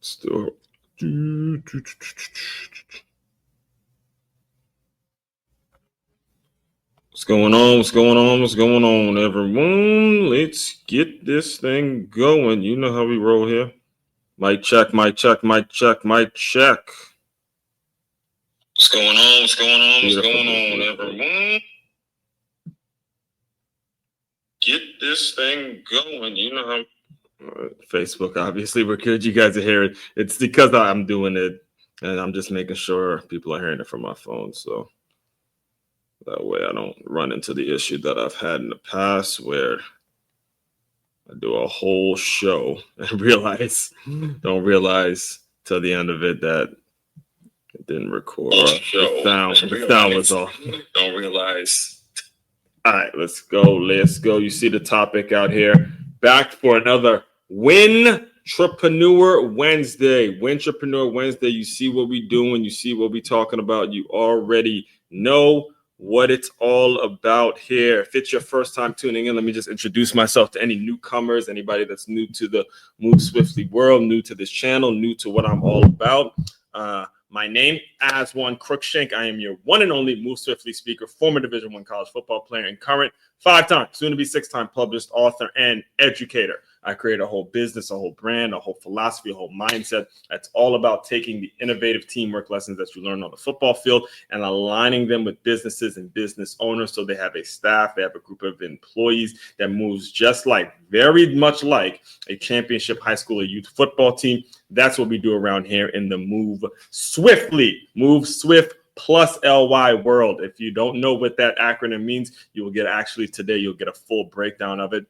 Still. What's going on? What's going on? What's going on, everyone? Let's get this thing going. You know how we roll here. Mic check, mic check, mic check, mic check. What's going on? What's going on? What's going on, everyone? Get this thing going. You know how. Facebook, obviously, we're good. You guys are hearing. It's because I'm doing it, and I'm just making sure people are hearing it from my phone. So that way I don't run into the issue that I've had in the past where I do a whole show and don't realize till the end of it that it didn't record. The sound was off. Don't realize. All right, let's go. Let's go. You see the topic out here. Back for another Win-Trapreneur Wednesday. Win-Trapreneur Wednesday. You see what we doing. You see what we talking about. You already know what it's all about here. If it's your first time tuning in, let me just introduce myself to any newcomers, anybody that's new to the Move Swiftly world, new to this channel, new to what I'm all about. My name, Aswan Crookshank. I am your one and only Move Swiftly speaker, former Division I college football player, and current 5-time, soon to be 6-time published author and educator. I create a whole business, a whole brand, a whole philosophy, a whole mindset that's all about taking the innovative teamwork lessons that you learn on the football field and aligning them with businesses and business owners so they have a staff, they have a group of employees that moves just like, very much like a championship high school or youth football team. That's what we do around here in the Move Swift plus LY world. If you don't know what that acronym means, you will get today, you'll get a full breakdown of it.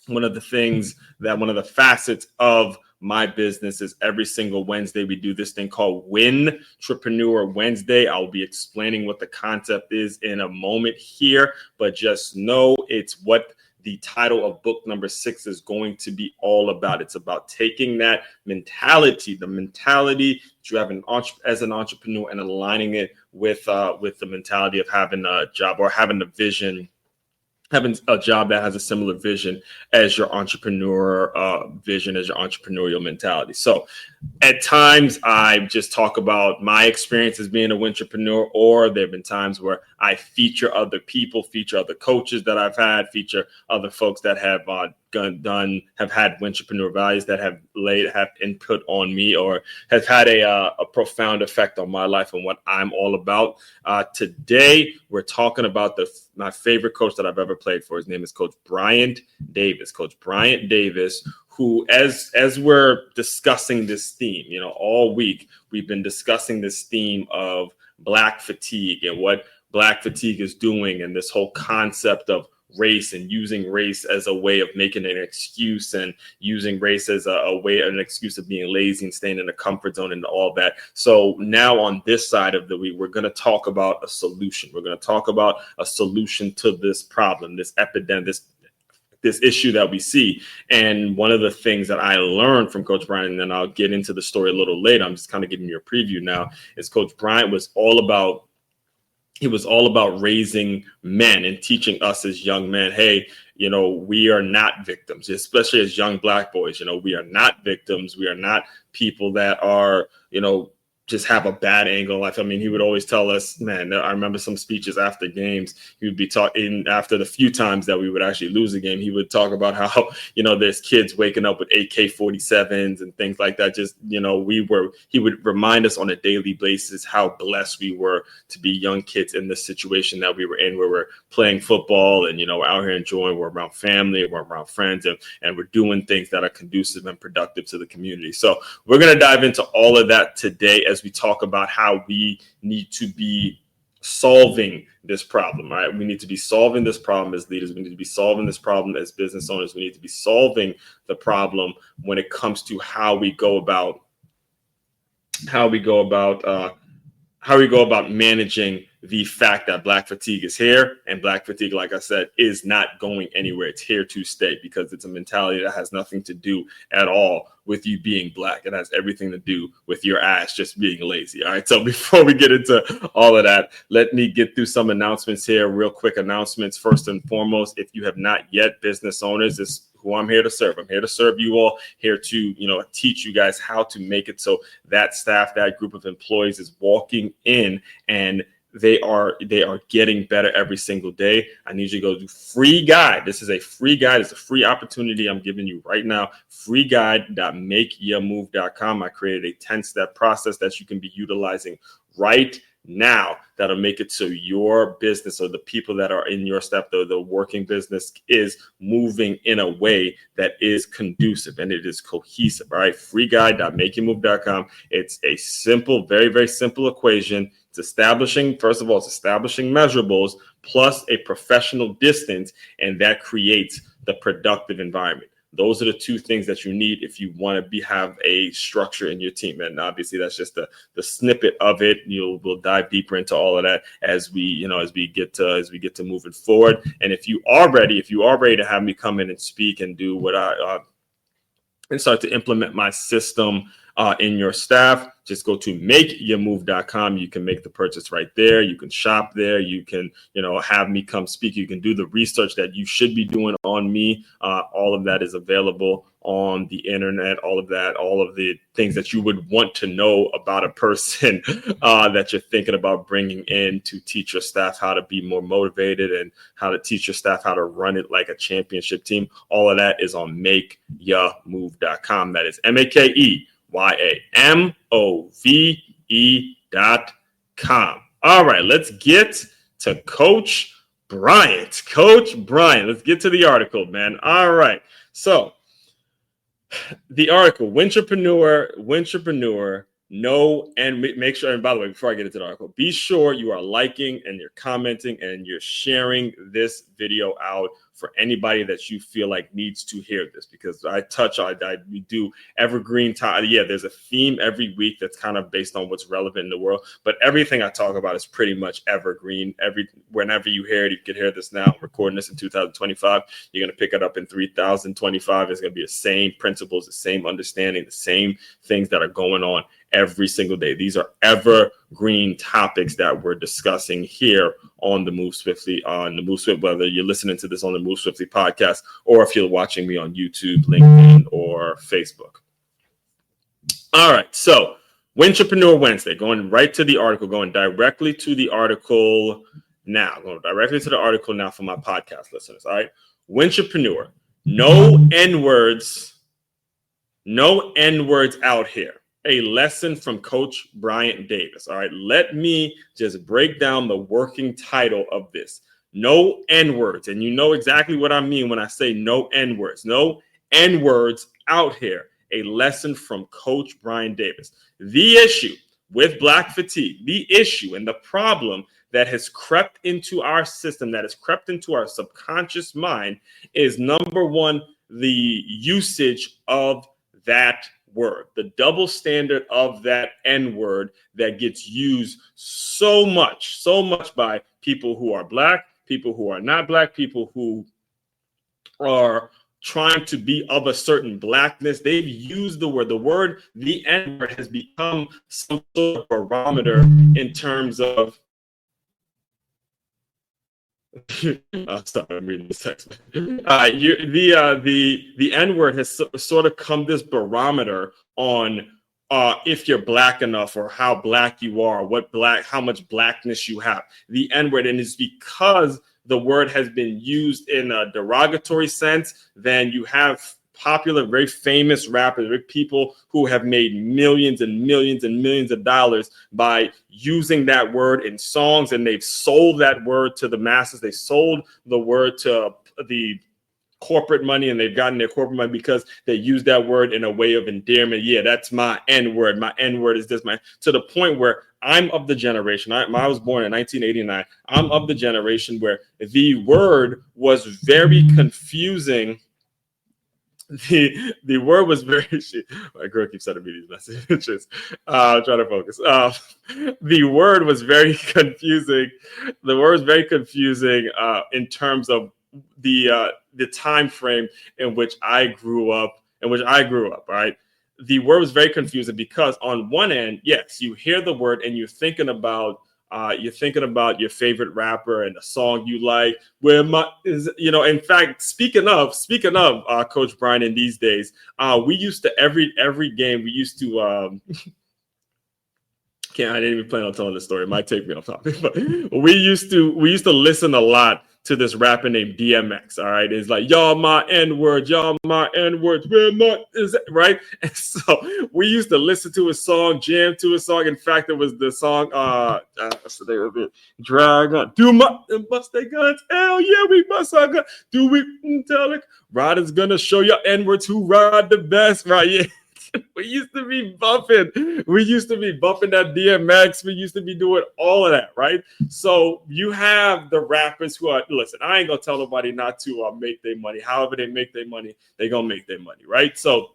One of the facets of my business is every single Wednesday we do this thing called Win-Trapreneur Wednesday. I'll be explaining what the concept is in a moment here, but just know it's what the title of book number 6 is going to be all about. It's about taking that mentality, the mentality that you have as an entrepreneur, and aligning it with the mentality of having a job or having a vision, having a job that has a similar vision as your entrepreneur vision, as your entrepreneurial mentality. So at times I just talk about my experience as being a Win-Trapreneur, or there have been times where I feature other people, feature other coaches that I've had, feature other folks that have had Win-Trapreneur values that have input on me or have had a profound effect on my life and what I'm all about. Today, we're talking about my favorite coach that I've ever played for. His name is Coach Bryant Davis. Coach Bryant Davis, who, as we're discussing this theme, all week, we've been discussing this theme of Black fatigue and what Black fatigue is doing, and this whole concept of race and using race as a way of making an excuse, and using race as an excuse of being lazy and staying in the comfort zone and all that. So now on this side of the week, we're going to talk about a solution. We're going to talk about a solution to this problem, this epidemic, this issue that we see. And one of the things that I learned from Coach Bryant, and then I'll get into the story a little later, I'm just kind of giving you a preview now, is Coach Bryant was all about raising men and teaching us as young men, hey, we are not victims, especially as young Black boys. We are not victims. We are not people that are, just have a bad angle in life. I mean, he would always tell us, man, I remember some speeches after games, he would be talking after the few times that we would actually lose a game. He would talk about how, there's kids waking up with AK-47s and things like that. Just, he would remind us on a daily basis how blessed we were to be young kids in the situation that we were in, where we're playing football and, we're out here enjoying, we're around family, we're around friends, and we're doing things that are conducive and productive to the community. So we're going to dive into all of that today as we talk about how we need to be solving this problem, right? We need to be solving this problem as leaders. We need to be solving this problem as business owners. We need to be solving the problem when it comes to how we go about managing the fact that Black fatigue is here, and Black fatigue, like I said, is not going anywhere. It's here to stay, because it's a mentality that has nothing to do at all with you being Black. It has everything to do with your ass just being lazy. All right. So before we get into all of that, let me get through some announcements here. Real quick announcements. First and foremost, if you have not yet, business owners, who I'm here to serve. I'm here to serve you all, here to, teach you guys how to make it so that staff, that group of employees is walking in and they are getting better every single day. I need you to go do free guide. This is a free guide. It's a free opportunity I'm giving you right now. freeguide.makeyourmove.com. I created a 10-step process that you can be utilizing right now that'll make it so your business or the people that are in your staff, the working business, is moving in a way that is conducive and it is cohesive. All right. freeguide.makeyourmove.com. It's a simple, very, very simple equation. It's establishing measurables plus a professional distance, and that creates the productive environment. Those are the two things that you need if you want to have a structure in your team. And obviously that's just the snippet of it. We'll dive deeper into all of that as we get to moving forward. And if you are ready to have me come in and speak and do what and start to implement my system in your staff, just go to makeyourmove.com. You can make the purchase right there. You can shop there. You can, have me come speak. You can do the research that you should be doing on me. All of that is available on the internet. All of the things that you would want to know about a person that you're thinking about bringing in to teach your staff how to be more motivated and how to teach your staff how to run it like a championship team. All of that is on makeyourmove.com. That is makeyourmove.com. All right, let's get to Coach Bryant. Let's get to the article, man. All right. So the article, Win-Trapreneur, know and make sure, and by the way, before I get into the article, be sure you are liking and you're commenting and you're sharing this video out for anybody that you feel like needs to hear this, because we do evergreen time. Yeah, there's a theme every week that's kind of based on what's relevant in the world, but everything I talk about is pretty much evergreen. Whenever you hear it, you can hear this now. I'm recording this in 2025. You're going to pick it up in 3025. It's going to be the same principles, the same understanding, the same things that are going on every single day. These are evergreen topics that we're discussing here on the Move Swiftly, whether you're listening to this on the Move Swiftly podcast or if you're watching me on YouTube, LinkedIn, or Facebook. All right. So Win-Trapreneur Wednesday, going right to the article, going directly to the article now, for my podcast listeners. All right. Win-Trapreneur, no N-words out here. A lesson from Coach Bryant Davis. All right, let me just break down the working title of this. No N-words. And you know exactly what I mean when I say no N-words. No N-words out here. A lesson from Coach Bryant Davis. The issue with Black fatigue, the issue and the problem that has crept into our system, that has crept into our subconscious mind, is number one, the usage of that word, the double standard of that N word that gets used so much by people who are Black, people who are not Black, people who are trying to be of a certain Blackness. They've used the N word has become some sort of barometer in terms of stop! I'm reading this text. The N-word has sort of come this barometer on if you're Black enough or how Black you are, how much Blackness you have. The N-word, and it's because the word has been used in a derogatory sense. Then you have popular, very famous rappers, people who have made millions and millions and millions of dollars by using that word in songs, and they've sold that word to the masses. They sold the word to the corporate money, and they've gotten their corporate money because they use that word in a way of endearment. Yeah, that's my N word. My N word is this. To the point where I'm of the generation. I was born in 1989. I'm of the generation where the word was very confusing. The word was very my girl keeps sending me these messages. I'm trying to focus. The word was very confusing. The word was very confusing in terms of the time frame in which I grew up. Right. The word was very confusing because on one end, yes, you hear the word and you're thinking about You're thinking about your favorite rapper and a song you like. Where my is, in fact, speaking of Coach Bryant, in these days, we used to every game we used to. I didn't even plan on telling this story. It might take me off topic, but we used to listen a lot to this rapper named DMX. All right, it's like y'all my N-words, y'all my N-words. Where my is that right? And so we used to listen to his song, jam to his song. In fact, it was the song what's the name of it? Drag on, do my bust they guns. Hell yeah, we bust our guns. Do we tell it? Rod is gonna show your N-words who ride the best, right? Yeah. We used to be bumping. We used to be bumping that DMX. We used to be doing all of that, right? So you have the rappers who are, listen, I ain't going to tell nobody not to make their money. However they make their money, they going to make their money, right? So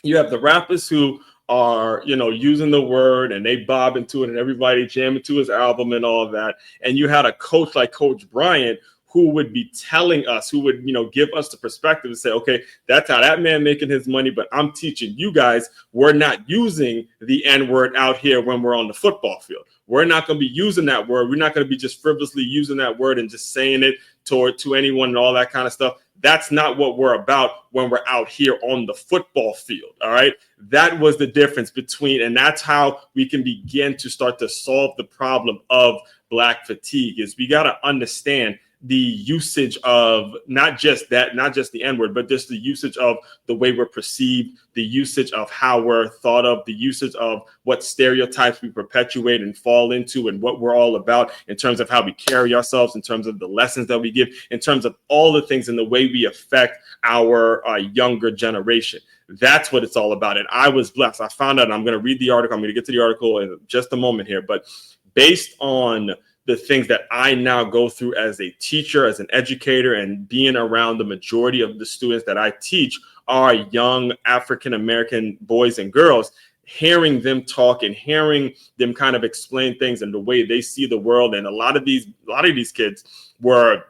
you have the rappers who are, using the word and they bob into it and everybody jamming to his album and all of that. And you had a coach like Coach Bryant who would be telling us, who would, give us the perspective and say, okay, that's how that man making his money, but I'm teaching you guys, we're not using the N-word out here when we're on the football field. We're not going to be using that word. We're not going to be just frivolously using that word and just saying it to anyone and all that kind of stuff. That's not what we're about when we're out here on the football field. All right. That was the difference between, and that's how we can begin to start to solve the problem of Black fatigue, is we got to understand the usage of not just the N-word, but just the usage of the way we're perceived, the usage of how we're thought of, the usage of what stereotypes we perpetuate and fall into, and what we're all about in terms of how we carry ourselves, in terms of the lessons that we give, in terms of all the things and the way we affect our younger generation. That's what it's all about. And I was blessed. I found out, and I'm going to read the article. I'm going to get to the article in just a moment here, but based on the things that I now go through as a teacher, as an educator, and being around the majority of the students that I teach are young African-American boys and girls, hearing them talk and hearing them kind of explain things and the way they see the world. And a lot of these kids were,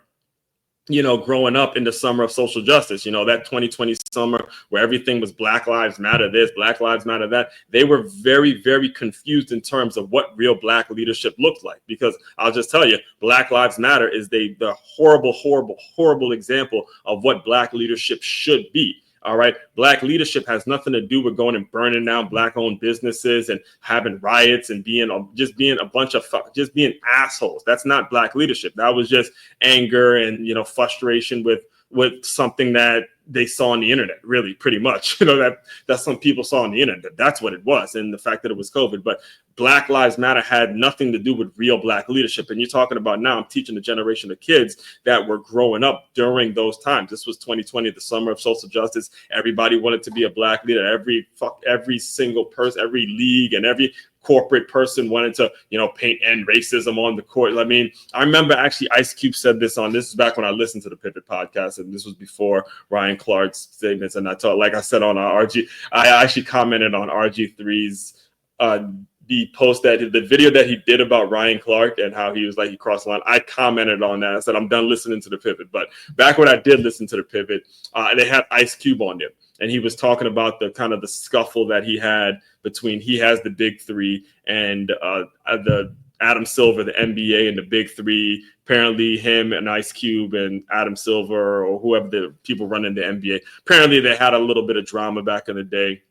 growing up in the summer of social justice, that 2020 summer where everything was Black Lives Matter this, Black Lives Matter that. They were very, very confused in terms of what real Black leadership looked like, because I'll just tell you, Black Lives Matter is the horrible, horrible, horrible example of what Black leadership should be. All right. Black leadership has nothing to do with going and burning down Black-owned businesses and having riots and being assholes. That's not Black leadership. That was just anger and, frustration with something that they saw on the internet, really, pretty much, that some people saw on the internet. That's what it was. And the fact that it was COVID. But Black Lives Matter had nothing to do with real Black leadership. And you're talking about now, I'm teaching a generation of kids that were growing up during those times. This was 2020, the summer of social justice. Everybody wanted to be a Black leader. Every single person, every league and every corporate person wanted to, paint end racism on the court. I mean, I remember actually Ice Cube said this is back when I listened to the Pivot podcast, and this was before Ryan Clark's statements. And like I said on RG, I actually commented on RG3's the post the video that he did about Ryan Clark and how he was like, he crossed the line. I commented on that. I said, I'm done listening to the Pivot. But back when I did listen to the Pivot, they had Ice Cube on there. And he was talking about the kind of the scuffle that he had between, he has the big three and the Adam Silver, the NBA and the big three. Apparently him and Ice Cube and Adam Silver or whoever the people running the NBA, apparently they had a little bit of drama back in the day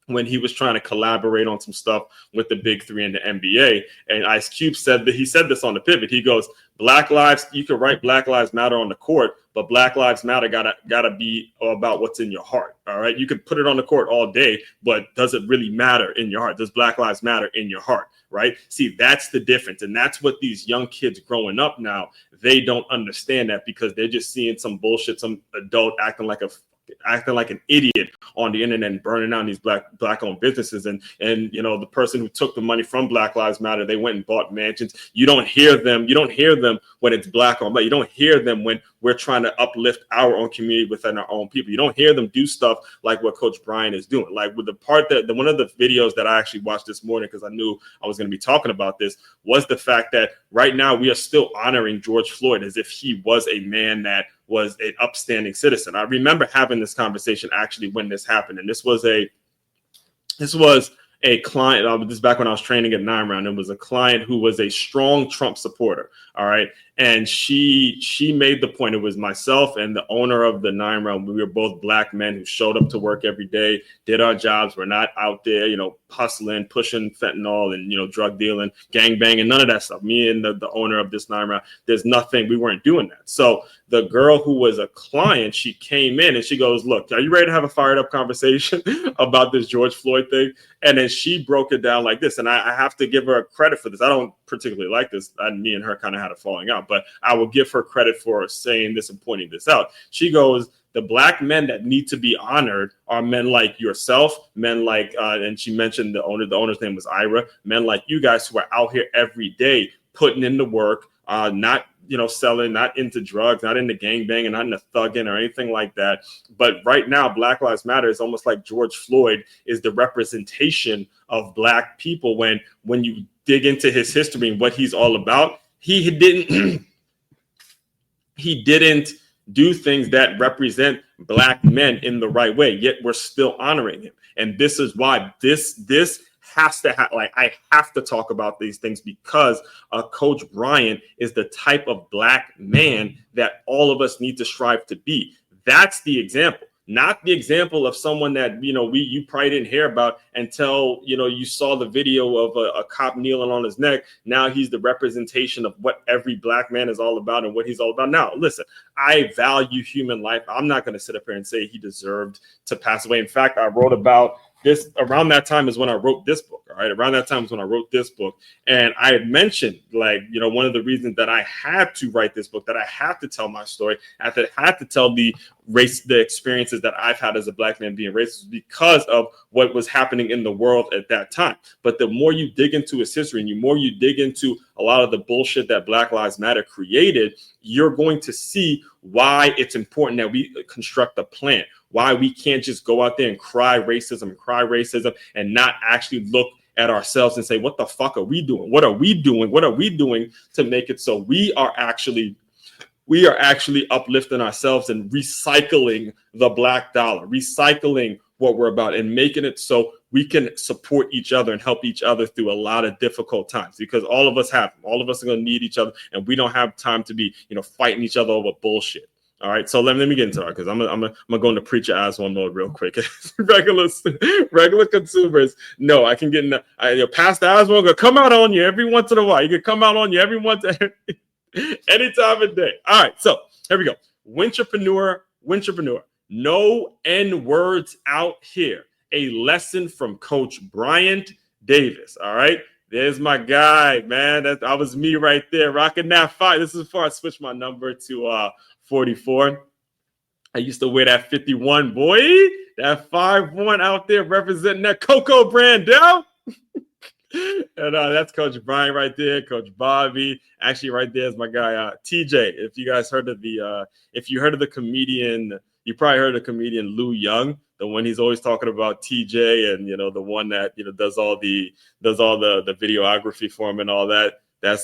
when he was trying to collaborate on some stuff with the big three in the NBA. And Ice Cube said that, he said this on the Pivot. He goes, you can write Black Lives Matter on the court, but Black Lives Matter gotta be about what's in your heart. All right. You can put it on the court all day, but does it really matter in your heart? Does Black Lives matter in your heart? Right. See, that's the difference. And that's what these young kids growing up now, they don't understand that, because they're just seeing some bullshit, some adult acting like an idiot on the internet and burning down these black-owned businesses. And the person who took the money from Black Lives Matter, they went and bought mansions. You don't hear them when it's Black on Black. You don't hear them when we're trying to uplift our own community within our own people. You don't hear them do stuff like what Coach Bryant is doing. Like with the part that one of the videos that I actually watched this morning, because I knew I was going to be talking about this, was the fact that right now we are still honoring George Floyd as if he was a man that was an upstanding citizen. I remember having this conversation actually when this happened, and this was a client, this is back when I was training at 9 Round. It was a client who was a strong Trump supporter. All right. And she made the point, it was myself and the owner of the 9 Round. We were both black men who showed up to work every day, did our jobs. We're not out there, hustling, pushing fentanyl and, drug dealing, gangbanging, none of that stuff. Me and the owner of this 9 Round, there's nothing, we weren't doing that. So the girl who was a client, she came in and she goes, look, are you ready to have a fired up conversation about this George Floyd thing? And then she broke it down like this. And I have to give her credit for this. I don't particularly like this. Me and her kind of had a falling out, but I will give her credit for saying this and pointing this out. She goes, the black men that need to be honored are men like yourself, men like, and she mentioned the owner's name was Ira, men like you guys who are out here every day putting in the work, not selling, not into drugs, not into gangbanging, not into thugging or anything like that. But right now, Black Lives Matter is almost like George Floyd is the representation of black people. When you dig into his history and what he's all about, he didn't do things that represent black men in the right way, yet we're still honoring him. And this is why this has to I have to talk about these things, because Coach Bryant is the type of black man that all of us need to strive to be. That's the example, not the example of someone that, you probably didn't hear about until, you saw the video of a cop kneeling on his neck. Now he's the representation of what every black man is all about and what he's all about. Now, listen, I value human life. I'm not going to sit up here and say he deserved to pass away. In fact, I wrote about this around that time is when I wrote this book. All right. Around that time is when I wrote this book. And I had mentioned, one of the reasons that I had to write this book, that I had to tell my story, I had to tell the experiences that I've had as a black man being racist, because of what was happening in the world at that time. But the more you dig into his history and the more you dig into a lot of the bullshit that Black Lives Matter created, you're going to see why it's important that we construct a plan, why we can't just go out there and cry racism and not actually look at ourselves and say, what the fuck are we doing? What are we doing? What are we doing to make it so we are actually uplifting ourselves and recycling the black dollar, recycling what we're about and making it so we can support each other and help each other through a lot of difficult times, because all of us are going to need each other, and we don't have time to be, fighting each other over bullshit. All right, so let me get into it, because I'm gonna go into preacher ass one mode real quick. regular consumers, no, I can get in. Pastor Oswald gonna come out on you every once in a while. You can come out on you every any time of day. All right, so here we go. Win-Trapreneur. No N words out here. A lesson from Coach Bryant Davis. All right. There's my guy, man. That was me right there, rocking that 5. This is before I switched my number to 44. I used to wear that 51, boy. That 5-1 out there representing that Coco brand, yeah. And that's Coach Bryant right there, Coach Bobby. Actually, right there is my guy TJ. If you guys heard of the comedian, you probably heard of the comedian Lou Young, the one he's always talking about TJ, and the one that does all the videography for him and all that. I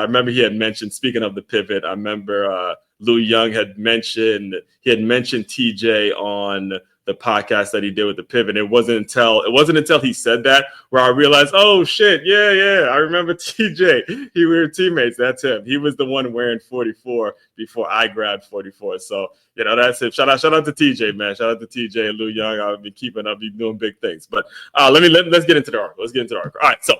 remember he had mentioned, speaking of the pivot, I remember Lou Young had mentioned TJ on the podcast that he did with the pivot. It wasn't until he said that where I realized, oh shit, yeah, I remember TJ. We were teammates. That's him. He was the one wearing 44 before I grabbed 44. So that's it. Shout out to TJ, man. Shout out to TJ and Lou Young. I've been keeping up, been doing big things. But let's get into the article. All right, so.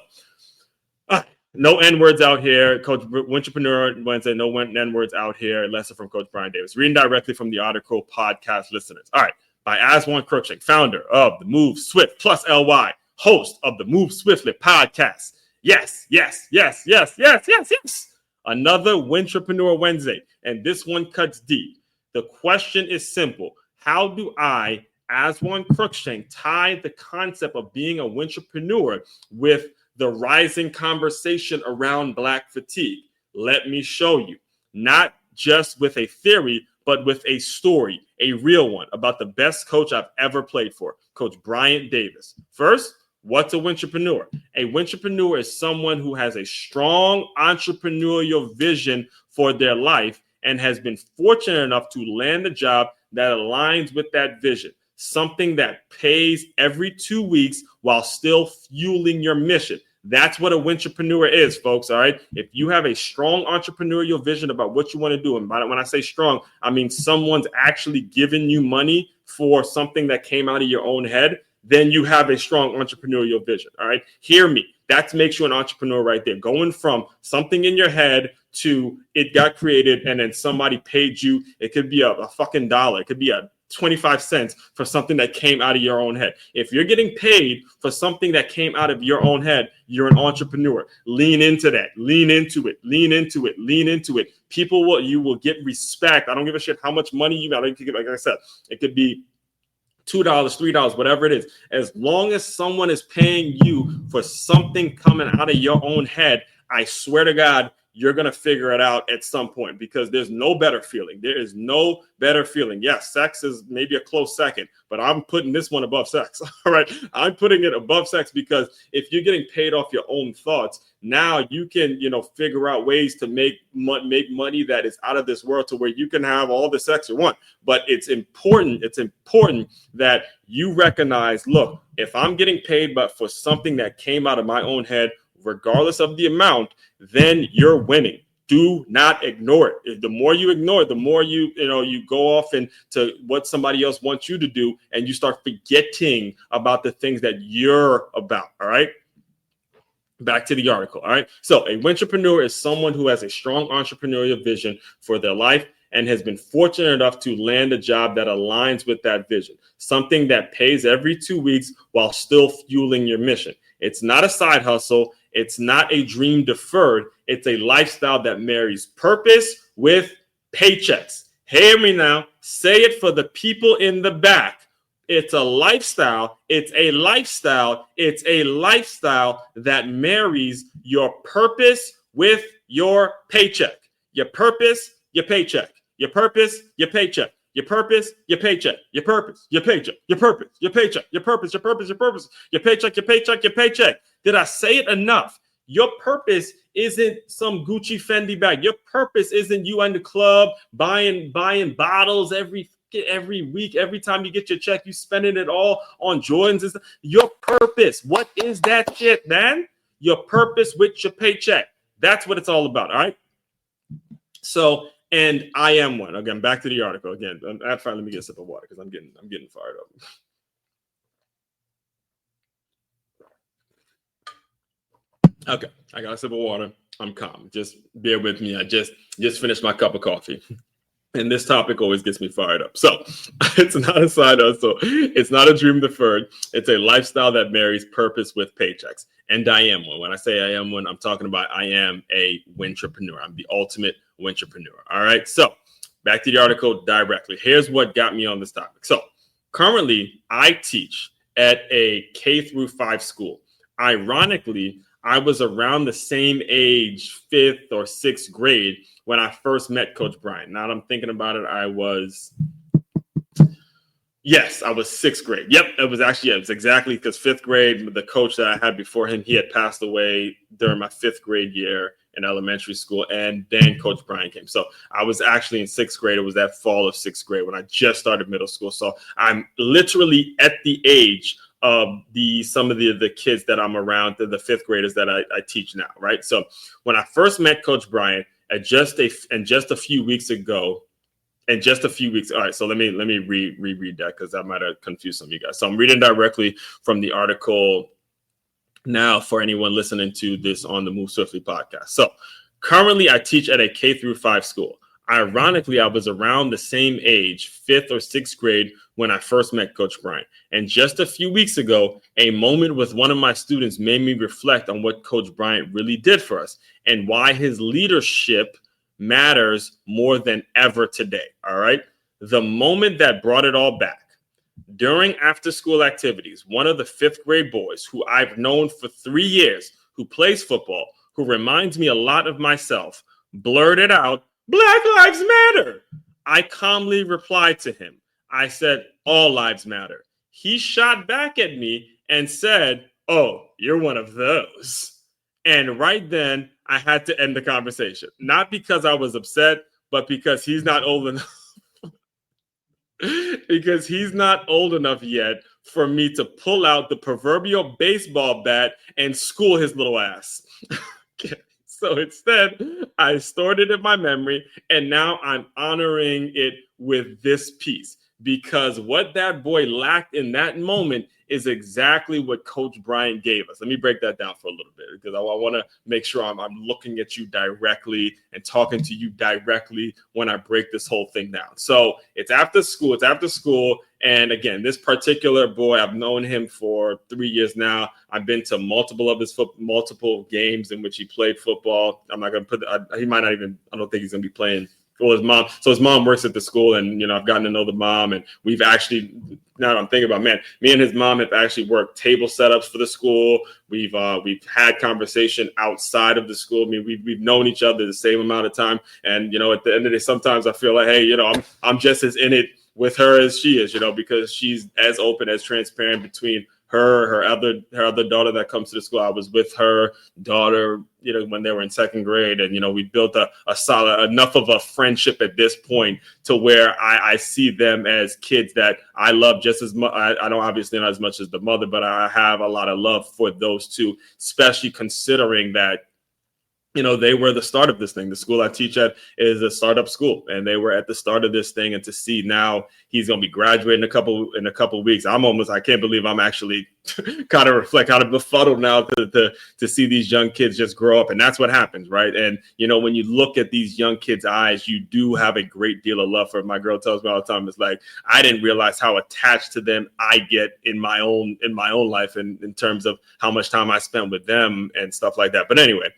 No N-words out here. Coach Win-Trapreneur Wednesday, no N-words out here. Lesson from Coach Bryant Davis. Reading directly from the article, podcast listeners. All right. By Aswan Cruikshank, founder of the Move Swift plus LY, host of the Move Swiftly podcast. Yes. Another Win-Trapreneur Wednesday. And this one cuts deep. The question is simple. How do I, Aswan Cruikshank, tie the concept of being a Win-Trapreneur with the rising conversation around Black fatigue? Let me show you. Not just with a theory, but with a story, a real one, about the best coach I've ever played for, Coach Bryant Davis. First, what's a Win-Trapreneur? A Win-Trapreneur is someone who has a strong entrepreneurial vision for their life and has been fortunate enough to land a job that aligns with that vision. something that pays every 2 weeks while still fueling your mission. That's what a Win-Trapreneur is, folks. All right. If you have a strong entrepreneurial vision about what you want to do, and when I say strong, I mean someone's actually giving you money for something that came out of your own head, then you have a strong entrepreneurial vision. All right. Hear me. That makes you an entrepreneur right there. Going from something in your head to it got created and then somebody paid you. It could be a fucking dollar. It could be a 25 cents for something that came out of your own head. If you're getting paid for something that came out of your own head, you're an entrepreneur. Lean into that. Lean into it. Lean into it. Lean into it. You will get respect. I don't give a shit how much money you got. Like I said, it could be $2, $3, whatever it is. As long as someone is paying you for something coming out of your own head, I swear to God, you're going to figure it out at some point, because there's no better feeling. There is no better feeling. Yes, sex is maybe a close second, but I'm putting this one above sex. All right. I'm putting it above sex, because if you're getting paid off your own thoughts, now you can, figure out ways to make money that is out of this world, to where you can have all the sex you want. But it's important that you recognize, look, if I'm getting paid but for something that came out of my own head, regardless of the amount, then you're winning. Do not ignore it. The more you ignore it, the more you go off into what somebody else wants you to do, and you start forgetting about the things that you're about. All right. Back to the article. All right. So a Win-Trapreneur is someone who has a strong entrepreneurial vision for their life and has been fortunate enough to land a job that aligns with that vision, something that pays every 2 weeks while still fueling your mission. It's not a side hustle. It's not a dream deferred. It's a lifestyle that marries purpose with paychecks. Hear me now. Say it for the people in the back. It's a lifestyle. It's a lifestyle. It's a lifestyle that marries your purpose with your paycheck. Your purpose, your paycheck. Your purpose, your paycheck. Your purpose, your paycheck. Your purpose, your paycheck. Your purpose, your paycheck. Your purpose, your purpose, your purpose. Your paycheck, your paycheck, your paycheck. Did I say it enough? Your purpose isn't some Gucci Fendi bag. Your purpose isn't you in the club buying bottles every week. Every time you get your check, you spending it all on Jordans and stuff. Your purpose. What is that shit, man? Your purpose with your paycheck. That's what it's all about. All right. So, and I am one. Again, back to the article. Again, let me get a sip of water, because I'm getting fired up. Okay, I got a sip of water. I'm calm. Just bear with me. I just finished my cup of coffee. And this topic always gets me fired up. So it's not a side hustle. It's not a dream deferred. It's a lifestyle that marries purpose with paychecks. And I am one. When I say I am one, I'm talking about I am a Win-Trapreneur. I'm the ultimate Win-Trapreneur. All right. So back to the article directly. Here's what got me on this topic. So currently I teach at a K-5 school. Ironically, I was around the same age, 5th or 6th grade, when I first met Coach Bryant. Now that I'm thinking about it, I was 6th grade. Yep, it was exactly, because 5th grade, the coach that I had before him, he had passed away during my 5th grade year in elementary school, and then Coach Bryant came. So I was actually in 6th grade. It was that fall of 6th grade when I just started middle school. So I'm literally at the age of some of the kids that I'm around, the 5th graders that I teach now, right? So when I first met Coach Bryant, just a few weeks ago, all right, so let me reread that, because that might have confused some of you guys. So I'm reading directly from the article now for anyone listening to this on the Move Swiftly podcast. So currently I teach at a K-5 school. Ironically, I was around the same age, 5th or 6th grade, when I first met Coach Bryant. And just a few weeks ago, a moment with one of my students made me reflect on what Coach Bryant really did for us and why his leadership matters more than ever today. All right. The moment that brought it all back. During after-school activities, one of the 5th grade boys who I've known for 3 years, who plays football, who reminds me a lot of myself, blurted out, "Black Lives Matter." I calmly replied to him. I said, "All lives matter." He shot back at me and said, "Oh, you're one of those." And right then, I had to end the conversation. Not because I was upset, but because he's not old enough. because he's not old enough yet for me to pull out the proverbial baseball bat and school his little ass. So instead, I stored it in my memory, and now I'm honoring it with this piece, because what that boy lacked in that moment is exactly what Coach Bryant gave us. Let me break that down for a little bit, because I want to make sure I'm looking at you directly and talking to you directly when I break this whole thing down. So it's after school. And again, this particular boy, I've known him for 3 years now. I've been to multiple of his multiple games in which he played football. I'm not going to he might not even, I don't think he's going to be playing for his mom. So his mom works at the school, and, I've gotten to know the mom, and we've actually, now that I'm thinking about, man, me and his mom have actually worked table setups for the school. We've had conversation outside of the school. I mean, we've known each other the same amount of time. And, at the end of the day, sometimes I feel like, hey, I'm just as in it with her as she is, because she's as open, as transparent between her other daughter that comes to the school. I was with her daughter, when they were in second grade, and we built a solid enough of a friendship at this point to where I see them as kids that I love just as much. I don't, obviously not as much as the mother, but I have a lot of love for those two, especially considering that they were the start of this thing. The school I teach at is a startup school, and they were at the start of this thing. And to see now he's going to be graduating in a couple of weeks, I can't believe I'm actually kind of befuddled now to see these young kids just grow up. And that's what happens, right? And, when you look at these young kids' eyes, you do have a great deal of love for them. My girl tells me all the time, it's like, I didn't realize how attached to them I get in my own life, and in terms of how much time I spent with them and stuff like that. But anyway,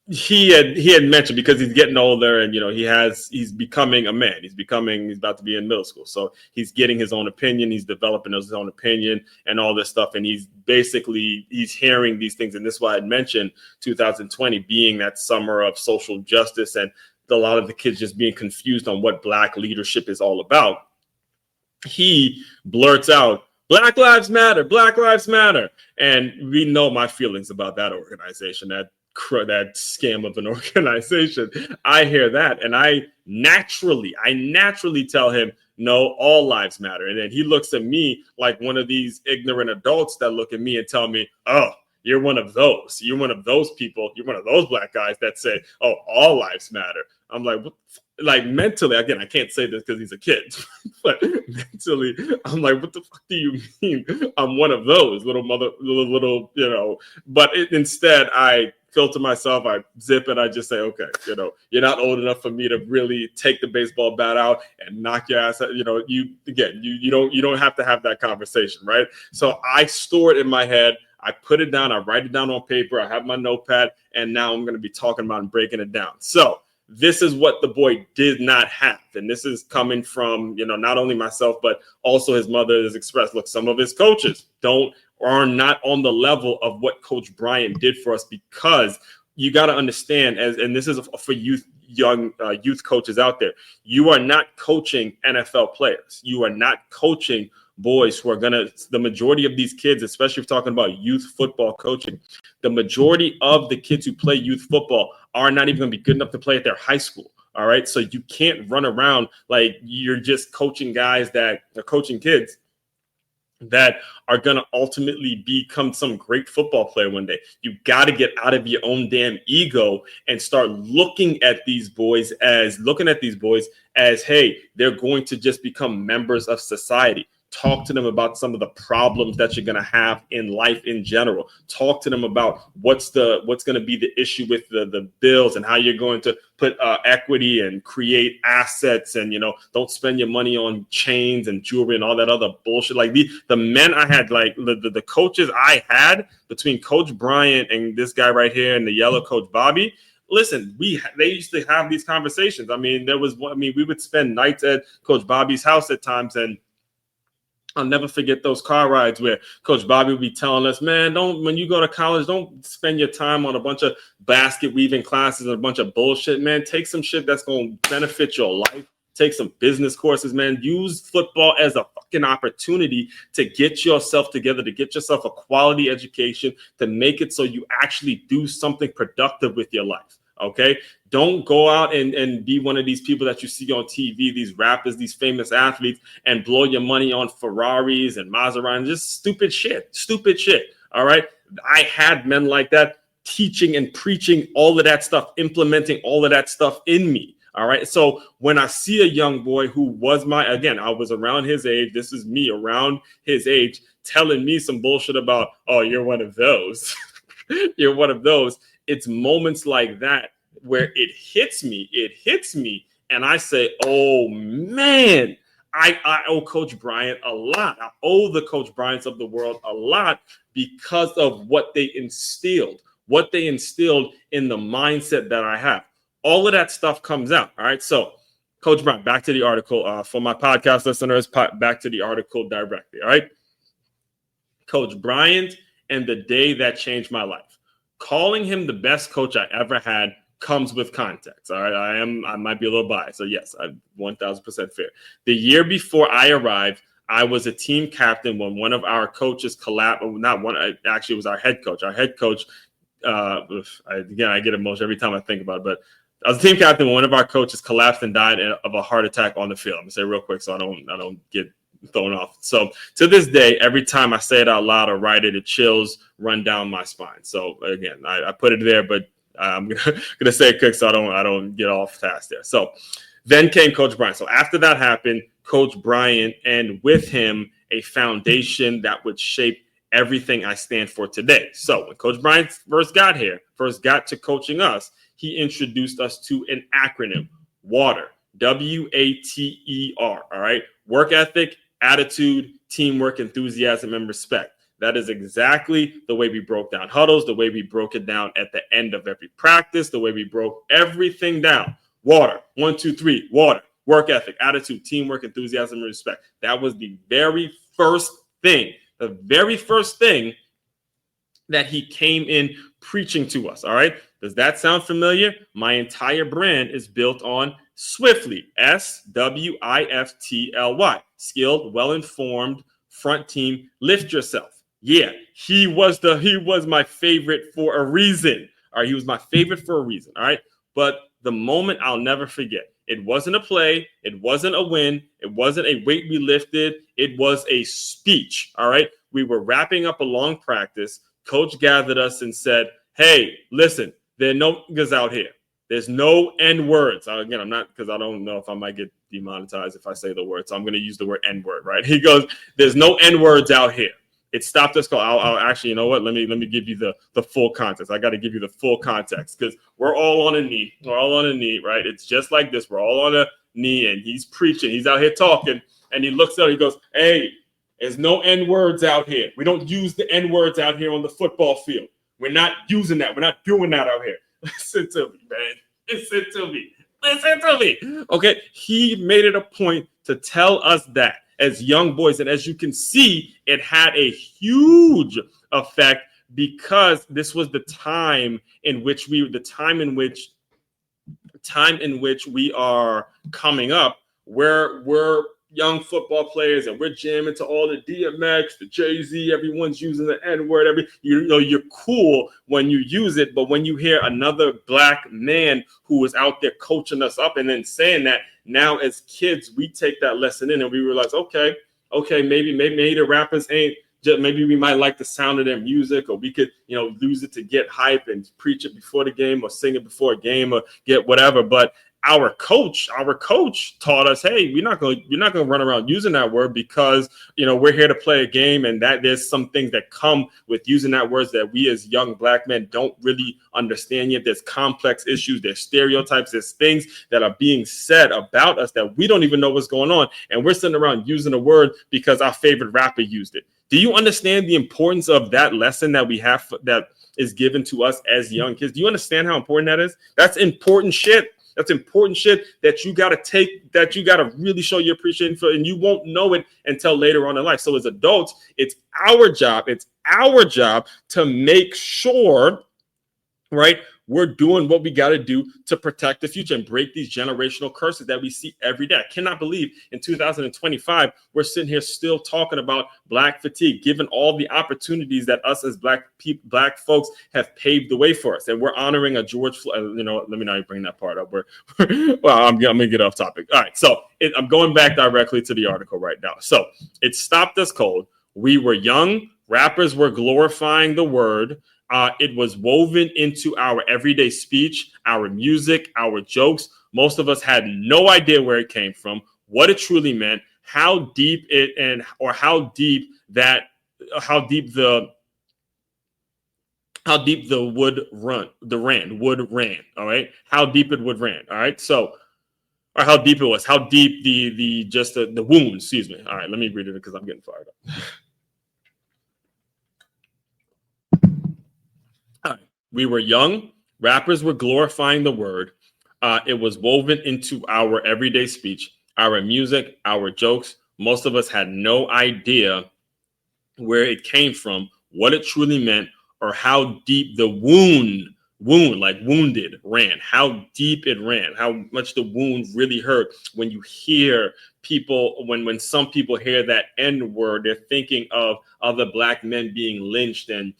he had mentioned, because he's getting older, and he's becoming a man. He's about to be in middle school, so he's getting his own opinion. He's developing his own opinion and all this stuff, and he's hearing these things. And this is why I mentioned 2020 being that summer of social justice, and a lot of the kids just being confused on what Black leadership is all about. He blurts out, "Black Lives Matter, Black Lives Matter." And we know my feelings about that organization, that scam of an organization. I hear that, and I naturally tell him, no, all lives matter. And then he looks at me like one of these ignorant adults that look at me and tell me, oh, you're one of those people, you're one of those Black guys that say, oh, all lives matter. I'm like, what? Like, mentally, again, I can't say this because he's a kid, but mentally, I'm like, what the fuck do you mean I'm one of those little, but instead I filter myself, I zip it, I just say, okay, you're not old enough for me to really take the baseball bat out and knock your ass out. You don't have to have that conversation, right? So I store it in my head. I put it down, I write it down on paper, I have my notepad, and now I'm going to be talking about and breaking it down. So this is what the boy did not have. And this is coming from, not only myself, but also his mother has expressed, look, some of his coaches are not on the level of what Coach Bryant did for us, because you got to understand, and this is for young coaches out there, you are not coaching NFL players. You are not coaching boys who are the majority of these kids, especially if we're talking about youth football coaching, the majority of the kids who play youth football are not even going to be good enough to play at their high school. All right. So you can't run around like you're just coaching guys that are coaching kids that are going to ultimately become some great football player one day. You got to get out of your own damn ego and start looking at these boys as, hey, they're going to just become members of society. Talk to them about some of the problems that you're going to have in life in general. Talk to them about what's going to be the issue with the bills and how you're going to put equity and create assets, and don't spend your money on chains and jewelry and all that other bullshit. Like the men I had, like the coaches I had between Coach Bryant and this guy right here and the yellow Coach Bobby. Listen, they used to have these conversations. I mean, we would spend nights at Coach Bobby's house at times, and I'll never forget those car rides where Coach Bobby would be telling us, man, when you go to college, don't spend your time on a bunch of basket weaving classes and a bunch of bullshit, man. Take some shit that's going to benefit your life. Take some business courses, man. Use football as a fucking opportunity to get yourself together, to get yourself a quality education, to make it so you actually do something productive with your life. Okay. Don't go out and be one of these people that you see on TV, these rappers, these famous athletes, and blow your money on Ferraris and Maseratis, just stupid shit. All right. I had men like that teaching and preaching all of that stuff, implementing all of that stuff in me. All right. So when I see a young boy who was I was around his age, this is me around his age, telling me some bullshit about, oh, you're one of those. You're one of those. It's moments like that where it hits me. And I say, oh man, I owe Coach Bryant a lot. I owe the Coach Bryants of the world a lot because of what they instilled in the mindset that I have. All of that stuff comes out. All right. So Coach Bryant, back to the article. For my podcast listeners, back to the article directly. All right. Coach Bryant and the day that changed my life. Calling him the best coach I ever had comes with context. All right. I might be a little biased. So yes, I'm 1000% fair. The year before I arrived, I was a team captain when one of our coaches collapsed. Actually, it was our head coach. Our head coach, I get emotional every time I think about it, but I was a team captain when one of our coaches collapsed and died of a heart attack on the field. I'm gonna say real quick so I don't get thrown off. So to this day, every time I say it out loud or write it, chills run down my spine. So again, I put it there, but I'm gonna say it quick so I don't get off task there. So then came Coach Bryant. So after that happened, Coach Bryant, and with him a foundation that would shape everything I stand for today. So when Coach Bryant first got to coaching us, he introduced us to an acronym, WATER, W-A.T.E.R. All right. Work ethic, attitude, teamwork, enthusiasm, and respect. That is exactly the way we broke down huddles, the way we broke it down at the end of every practice, the way we broke everything down. WATER, 1, 2, 3, WATER, work ethic, attitude, teamwork, enthusiasm, and respect. That was the very first thing that he came in preaching to us. All right. Does that sound familiar? My entire brand is built on Swiftly, SWIFTLY, skilled, well-informed, front team, lift yourself. Yeah, he was my favorite for a reason. All right. He was my favorite for a reason. All right. But the moment I'll never forget, it wasn't a play. It wasn't a win. It wasn't a weight we lifted. It was a speech. All right. We were wrapping up a long practice. Coach gathered us and said, hey, listen, there are no niggas out here. There's no N words. Again, I'm not, because I don't know if I might get demonetized if I say the word. So I'm going to use the word N word, right? He goes, there's no N words out here. It stopped us. I'll actually, you know what? Let me give you the full context. I got to give you the full context because we're all on a knee. We're all on a knee, right? It's just like this. We're all on a knee and he's preaching. He's out here talking and he looks out. He goes, hey, there's no N words out here. We don't use the N words out here on the football field. We're not using that. We're not doing that out here. Listen to me, man. Listen to me. Okay. He made it a point to tell us that as young boys. And as you can see, it had a huge effect because this was the time in which we are coming up, where we're young football players and we're jamming to all the DMX, the Jay-Z, everyone's using the N-word. You're cool when you use it, but when you hear another black man who is out there coaching us up and then saying that, now as kids, we take that lesson in and we realize, okay, maybe the rappers ain't just, maybe we might like the sound of their music, or we could, use it to get hype and preach it before the game or sing it before a game or get whatever. But our coach taught us, hey, you're not going to run around using that word because, we're here to play a game, and that there's some things that come with using that words that we as young black men don't really understand yet. There's complex issues, there's stereotypes, there's things that are being said about us that we don't even know what's going on. And we're sitting around using a word because our favorite rapper used it. Do you understand the importance of that lesson that we have that is given to us as young kids? Do you understand how important that is? That's important shit. That's important shit that you got to take, that you got to really show your appreciation for, and you won't know it until later on in life. So as adults, it's our job to make sure, right, We're doing what we got to do to protect the future and break these generational curses that we see every day. I cannot believe in 2025, we're sitting here still talking about Black fatigue, given all the opportunities that us as Black folks have paved the way for us. And we're honoring a George Floyd, let me not bring that part up. Well, I'm going to get off topic. All right. So I'm going back directly to the article right now. So it stopped us cold. We were young. Rappers were glorifying the word. It was woven into our everyday speech, our music, our jokes. Most of us had no idea where it came from, what it truly meant, how deep the wood ran. All right. How deep it would ran. All right. So, or how deep it was, how deep the wound, excuse me. All right. Let me read it because I'm getting fired up. All right. We were young. Rappers were glorifying the word. It was woven into our everyday speech, our music, our jokes. Most of us had no idea where it came from, what it truly meant, or how deep the wound, like wounded, ran, how deep it ran, how much the wound really hurt. When you hear people, when some people hear that N word, they're thinking of other Black men being lynched and,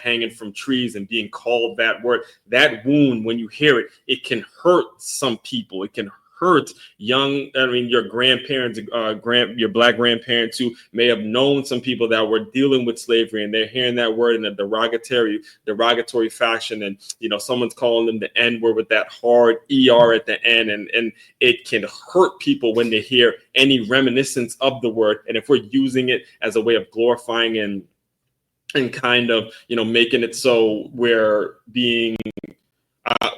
hanging from trees and being called that word. That wound, when you hear it, it can hurt some people. It can hurt your grandparents, your Black grandparents who may have known some people that were dealing with slavery, and they're hearing that word in a derogatory fashion, and someone's calling them the N word with that hard ER at the end, and it can hurt people when they hear any reminiscence of the word. And if we're using it as a way of glorifying and kind of making it so we're being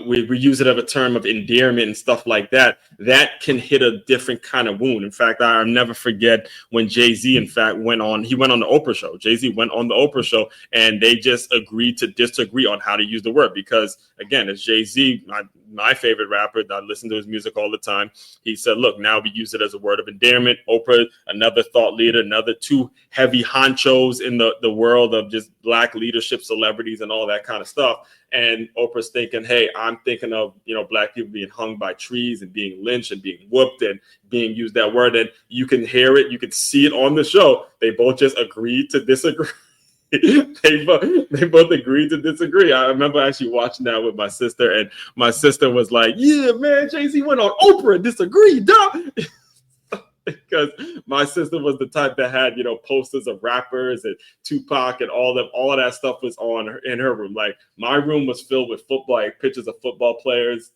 we use it as a term of endearment and stuff like that, that can hit a different kind of wound. In fact, I'll never forget when Jay-Z, in fact, went on the Oprah show. Jay-Z went on the Oprah show, and they just agreed to disagree on how to use the word. Because, again, as Jay-Z, my favorite rapper, I listen to his music all the time, he said, look, now we use it as a word of endearment. Oprah, another thought leader, another two heavy honchos in the world of just Black leadership, celebrities, and all that kind of stuff. And Oprah's thinking, hey, I'm thinking of, Black people being hung by trees and being lynched and being whooped and being used that word. And you can hear it. You can see it on the show. They both just agreed to disagree. They both agreed to disagree. I remember actually watching that with my sister, and my sister was like, yeah, man, Jay-Z went on Oprah and disagreed, dog. Because my sister was the type that had, posters of rappers and Tupac and all of that stuff was in her room. Like, my room was filled with football, like pictures of football players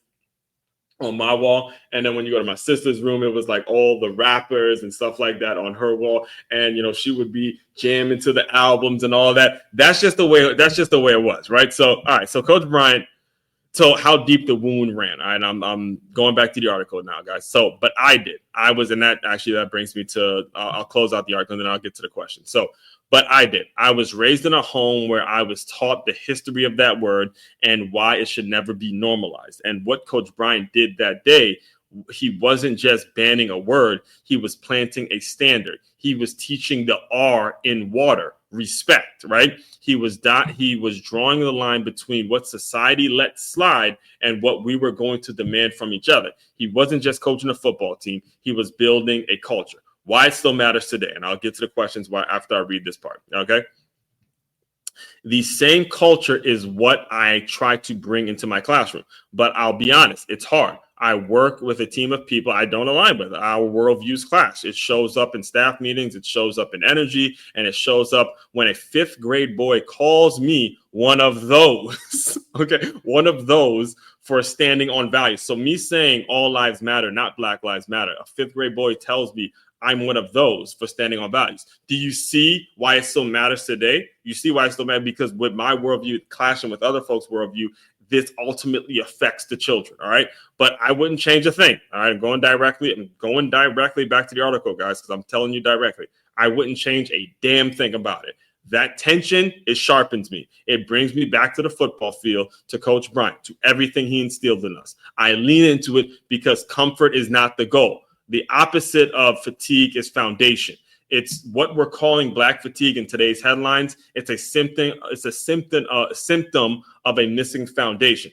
on my wall. And then when you go to my sister's room, it was like all the rappers and stuff like that on her wall. And, she would be jamming to the albums and all that. That's just the way it was. Right. So, all right. So Coach Bryant, so how deep the wound ran. All right, I'm going back to the article now, guys. So, but I was in that. Actually, that brings me to, I'll close out the article and then I'll get to the question. So, but I was raised in a home where I was taught the history of that word and why it should never be normalized. And what Coach Bryant did that day, he wasn't just banning a word, he was planting a standard. He was teaching the R in water, respect, right? He was drawing the line between what society let slide and what we were going to demand from each other. He wasn't just coaching a football team. He was building a culture. Why it still matters today. And I'll get to the questions why after I read this part. Okay. The same culture is what I try to bring into my classroom. But I'll be honest, it's hard. I work with a team of people I don't align with. Our worldviews clash. It shows up in staff meetings. It shows up in energy. And it shows up when a fifth grade boy calls me one of those. Okay. One of those for standing on values. So me saying all lives matter, not Black lives matter. A fifth grade boy tells me I'm one of those for standing on values. Do you see why it still matters today? You see why it still matters? Because with my worldview clashing with other folks' worldview, this ultimately affects the children. All right. But I wouldn't change a thing. All right. I'm going directly back to the article, guys, because I'm telling you directly. I wouldn't change a damn thing about it. That tension, it sharpens me. It brings me back to the football field, to Coach Bryant, to everything he instilled in us. I lean into it because comfort is not the goal. The opposite of fatigue is foundation. It's what we're calling Black fatigue in today's headlines. It's a symptom of a missing foundation.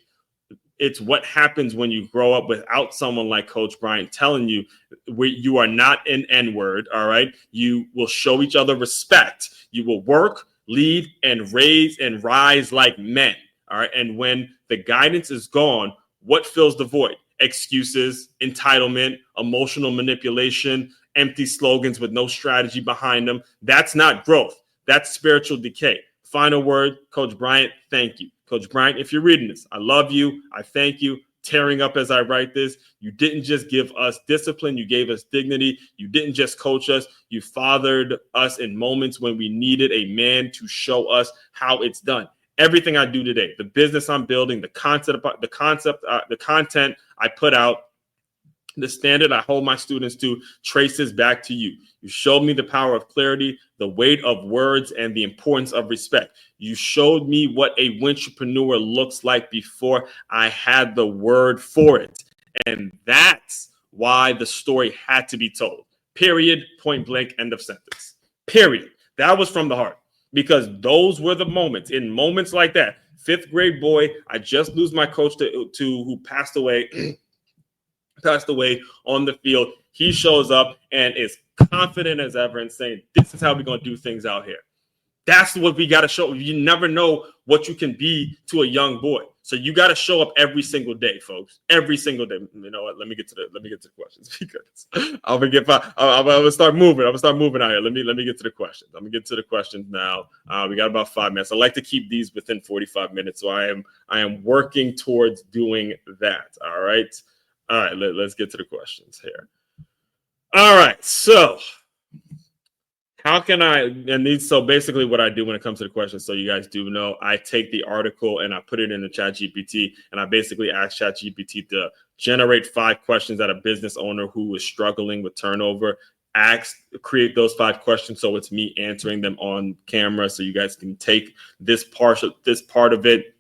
It's what happens when you grow up without someone like Coach Bryant telling you you are not an N-word, all right? You will show each other respect. You will work, lead, and raise and rise like men, all right? And when the guidance is gone, what fills the void? Excuses, entitlement, emotional manipulation, empty slogans with no strategy behind them. That's not growth. That's spiritual decay. Final word, Coach Bryant, thank you. Coach Bryant, if you're reading this, I love you. I thank you. Tearing up as I write this. You didn't just give us discipline. You gave us dignity. You didn't just coach us. You fathered us in moments when we needed a man to show us how it's done. Everything I do today, the business I'm building, the content I put out, the standard I hold my students to traces back to you. You showed me the power of clarity, the weight of words, and the importance of respect. You showed me what a Win-Trapreneur looks like before I had the word for it. And that's why the story had to be told. Period, point blank, end of sentence. Period. That was from the heart, because those were the moments. In moments like that, fifth grade boy, I just lose my coach to who passed away on the field. He shows up and is confident as ever and saying, this is how we're going to do things out here. That's what we got to show. You never know what you can be to a young boy. So you got to show up every single day, folks. Every single day. You know what? Let me get to the questions, because I'm gonna start moving. I'm gonna start moving out here. Let me get to the questions. I'm gonna get to the questions now. We got about 5 minutes. I like to keep these within 45 minutes. So I am working towards doing that. All right. Let's get to the questions here. All right. So how can so basically what I do when it comes to the questions, so you guys do know, I take the article and I put it in the ChatGPT, and I basically ask ChatGPT to generate 5 questions that a business owner who is struggling with turnover create those 5 questions. So it's me answering them on camera, so you guys can take this part of it,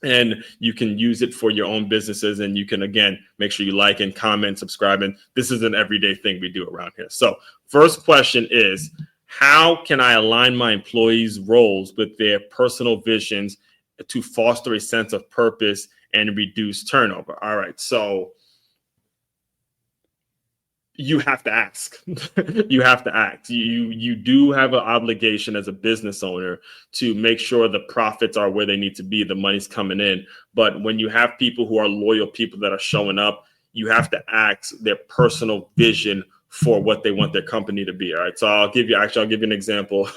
and you can use it for your own businesses. And you can, again, make sure you like and comment, subscribe. And this is an everyday thing we do around here. So first question is, how can I align my employees' roles with their personal visions to foster a sense of purpose and reduce turnover? All right. So you have to ask. You have to act. You do have an obligation as a business owner to make sure the profits are where they need to be, the money's coming in. But when you have people who are loyal, people that are showing up, you have to ask their personal vision for what they want their company to be. All right. So I'll give you an example.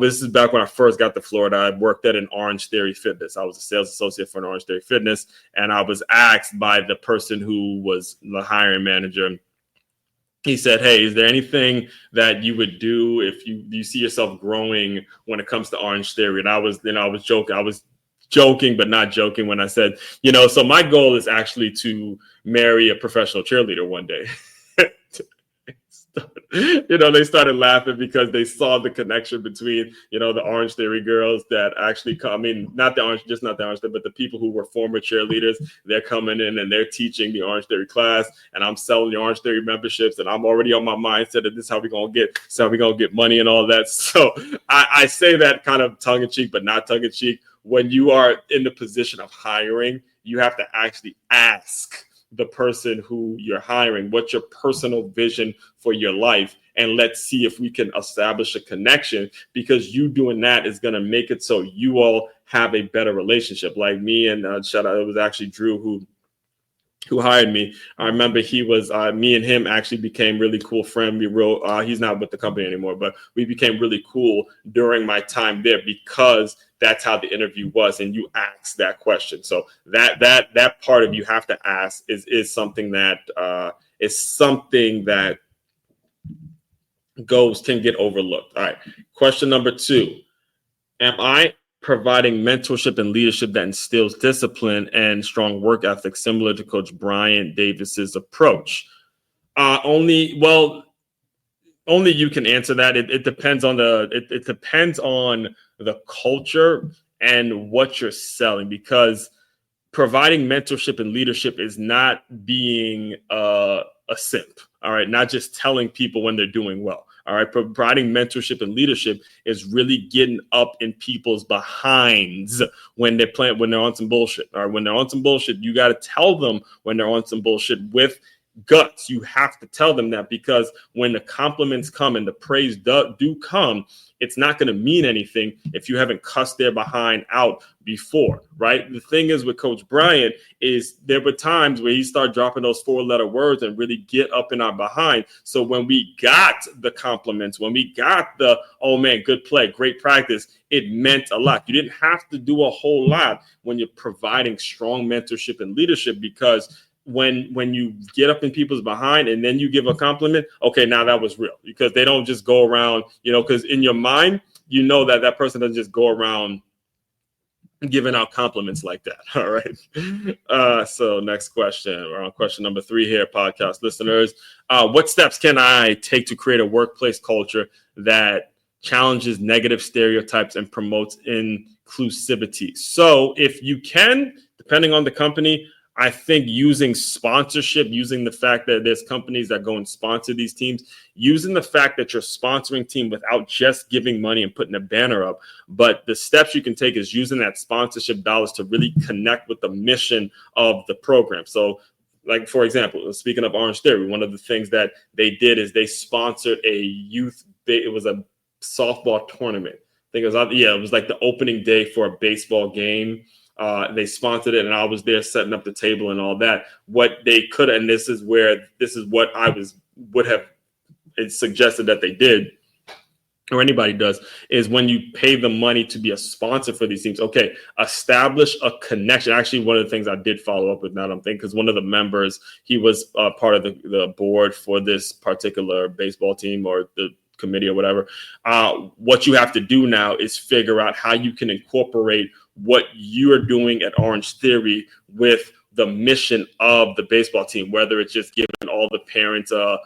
This is back when I first got to Florida. I worked at an Orange Theory Fitness. I was a sales associate for an Orange Theory Fitness. And I was asked by the person who was the hiring manager. He said, hey, is there anything that you would do if you see yourself growing when it comes to Orange Theory? And I was joking. I was joking, but not joking when I said, so my goal is actually to marry a professional cheerleader one day. They started laughing because they saw the connection between, the Orange Theory girls that actually come. I mean, not the Orange Theory, but the people who were former cheerleaders. They're coming in and they're teaching the Orange Theory class, and I'm selling the Orange Theory memberships, and I'm already on my mindset that this is how we're gonna get money and all that. So I say that kind of tongue in cheek, but not tongue in cheek. When you are in the position of hiring, you have to actually ask the person who you're hiring, what's your personal vision for your life? And let's see if we can establish a connection, because you doing that is going to make it so you all have a better relationship. Like me and shout out, it was actually Drew who hired me. I remember he was, me and him actually became really cool friends. He's not with the company anymore, but we became really cool during my time there, because that's how the interview was. And you asked that question. So that part of you have to ask is something that can get overlooked. All right. Question number 2. Am I providing mentorship and leadership that instills discipline and strong work ethic, similar to Coach Bryant Davis's approach? Only you can answer that. It depends on the culture and what you're selling, because providing mentorship and leadership is not being a simp. All right. Not just telling people when they're doing well. All right. Providing mentorship and leadership is really getting up in people's behinds when they're on some bullshit. All right. When they're on some bullshit, you got to tell them when they're on some bullshit with guts. You have to tell them that, because when the compliments come and the praise do come, it's not going to mean anything if you haven't cussed their behind out before, right? The thing is with Coach Bryant is there were times where he started dropping those 4-letter words and really get up in our behind. So when we got the compliments, when we got the, oh man, good play, great practice, it meant a lot. You didn't have to do a whole lot when you're providing strong mentorship and leadership, because when you get up in people's behind and then you give a compliment, okay, now that was real, because they don't just go around, because in your mind, that person doesn't just go around giving out compliments like that. All right. So next question, we're on question number 3 here, podcast listeners. What steps can I take to create a workplace culture that challenges negative stereotypes and promotes inclusivity? So if you can, depending on the company, I think using sponsorship, using the fact that there's companies that go and sponsor these teams, using the fact that you're sponsoring team without just giving money and putting a banner up. But the steps you can take is using that sponsorship dollars to really connect with the mission of the program. So like, for example, speaking of Orange Theory, one of the things that they did is they sponsored it was a softball tournament. I think it was like the opening day for a baseball game. They sponsored it, and I was there setting up the table and all that. What they could, and this is what I would have suggested that they did, or anybody does, is when you pay the money to be a sponsor for these teams, okay, establish a connection. Actually, one of the things I did follow up with, now that I'm thinking, because one of the members, he was part of the board for this particular baseball team or the committee or whatever. What you have to do now is figure out how you can incorporate what you are doing at Orange Theory with the mission of the baseball team, whether it's just giving all the parents a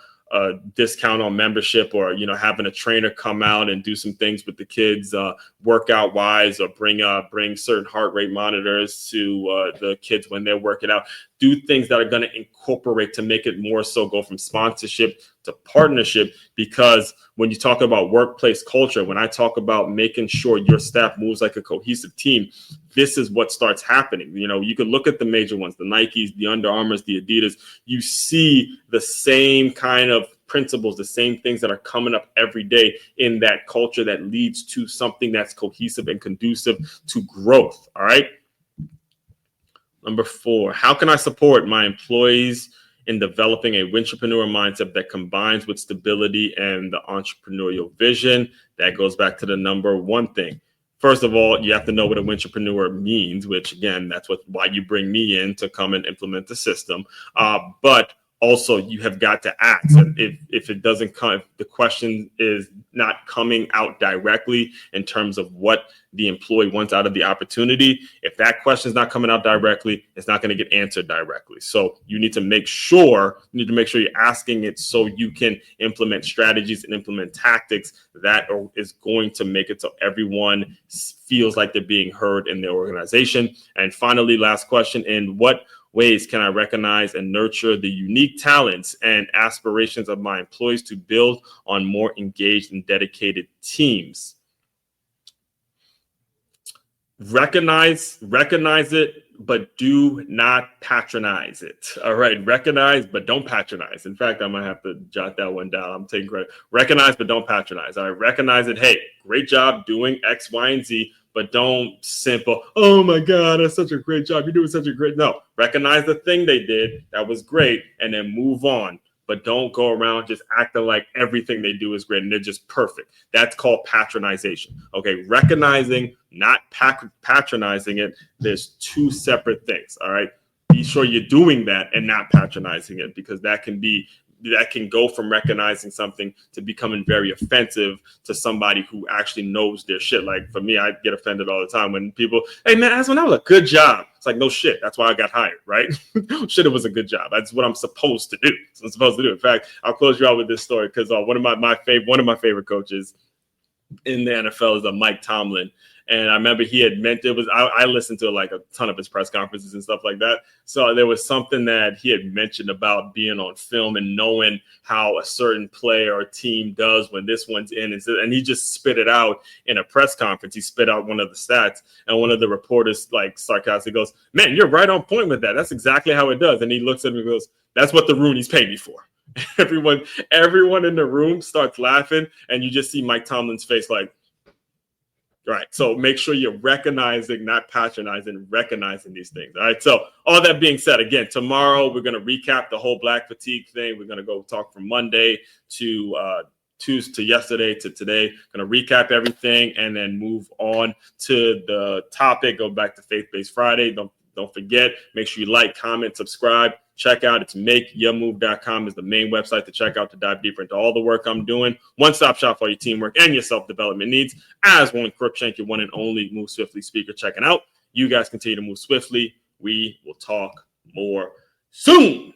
discount on membership, or having a trainer come out and do some things with the kids workout wise, or bring certain heart rate monitors to the kids when they're working out. Do things that are going to incorporate to make it more so go from sponsorship to partnership, because when you talk about workplace culture, when I talk about making sure your staff moves like a cohesive team, this is what starts happening. You can look at the major ones, the Nikes, the Under Armours, the Adidas. You see the same kind of principles, the same things that are coming up every day in that culture that leads to something that's cohesive and conducive to growth. All right. Number 4, how can I support my employees in developing a Win-Trapreneur mindset that combines with stability and the entrepreneurial vision? That goes back to the number 1 thing. First of all, you have to know what a Win-Trapreneur means, which again, that's why you bring me in to come and implement the system. But also, you have got to ask. And if it doesn't come, if the question is not coming out directly in terms of what the employee wants out of the opportunity, if that question is not coming out directly, it's not going to get answered directly. So you need to make sure you're asking it so you can implement strategies and implement tactics that is going to make it so everyone feels like they're being heard in their organization. And finally, last question, in what ways can I recognize and nurture the unique talents and aspirations of my employees to build on more engaged and dedicated teams? Recognize it, but do not patronize it. All right. Recognize, but don't patronize. In fact, I might have to jot that one down. I'm taking credit. Recognize, but don't patronize. All right. Recognize it. Hey, great job doing X, Y, and Z. But don't simple, oh my God, that's such a great job. You're doing such a great. No, recognize the thing they did. That was great. And then move on. But don't go around just acting like everything they do is great and they're just perfect. That's called patronization. Okay. Recognizing, not patronizing it. There's 2 separate things. All right. Be sure you're doing that and not patronizing it, because that can go from recognizing something to becoming very offensive to somebody who actually knows their shit. Like for me, I get offended all the time when people, hey man, that was a good job. It's like, no shit. That's why I got hired, right? Shit, it was a good job. That's what I'm supposed to do. So I'm supposed to do. In fact, I'll close you out with this story, because one of my favorite coaches in the NFL is Mike Tomlin. And I remember he had meant I listened to like a ton of his press conferences and stuff like that. So there was something that he had mentioned about being on film and knowing how a certain player or team does when this one's in. And he just spit it out in a press conference. He spit out one of the stats, and one of the reporters like sarcastically goes, "Man, you're right on point with that. That's exactly how it does." And he looks at me and goes, "That's what the Rooney's paid me for." Everyone in the room starts laughing, and you just see Mike Tomlin's face like, right. So make sure you're recognizing, not patronizing, recognizing these things. All right. So all that being said, again, tomorrow we're going to recap the whole black fatigue thing. We're going to go talk from Monday to Tuesday, to yesterday, to today. Going to recap everything and then move on to the topic. Go back to Faith-Based Friday. Don't forget, make sure you like, comment, subscribe. Check out, it's makeyourmove.com is the main website to check out to dive deeper into all the work I'm doing. One-stop shop for your teamwork and your self-development needs. As Warren Crookshank, your one and only Move Swiftly speaker, checking out. You guys continue to move swiftly. We will talk more soon.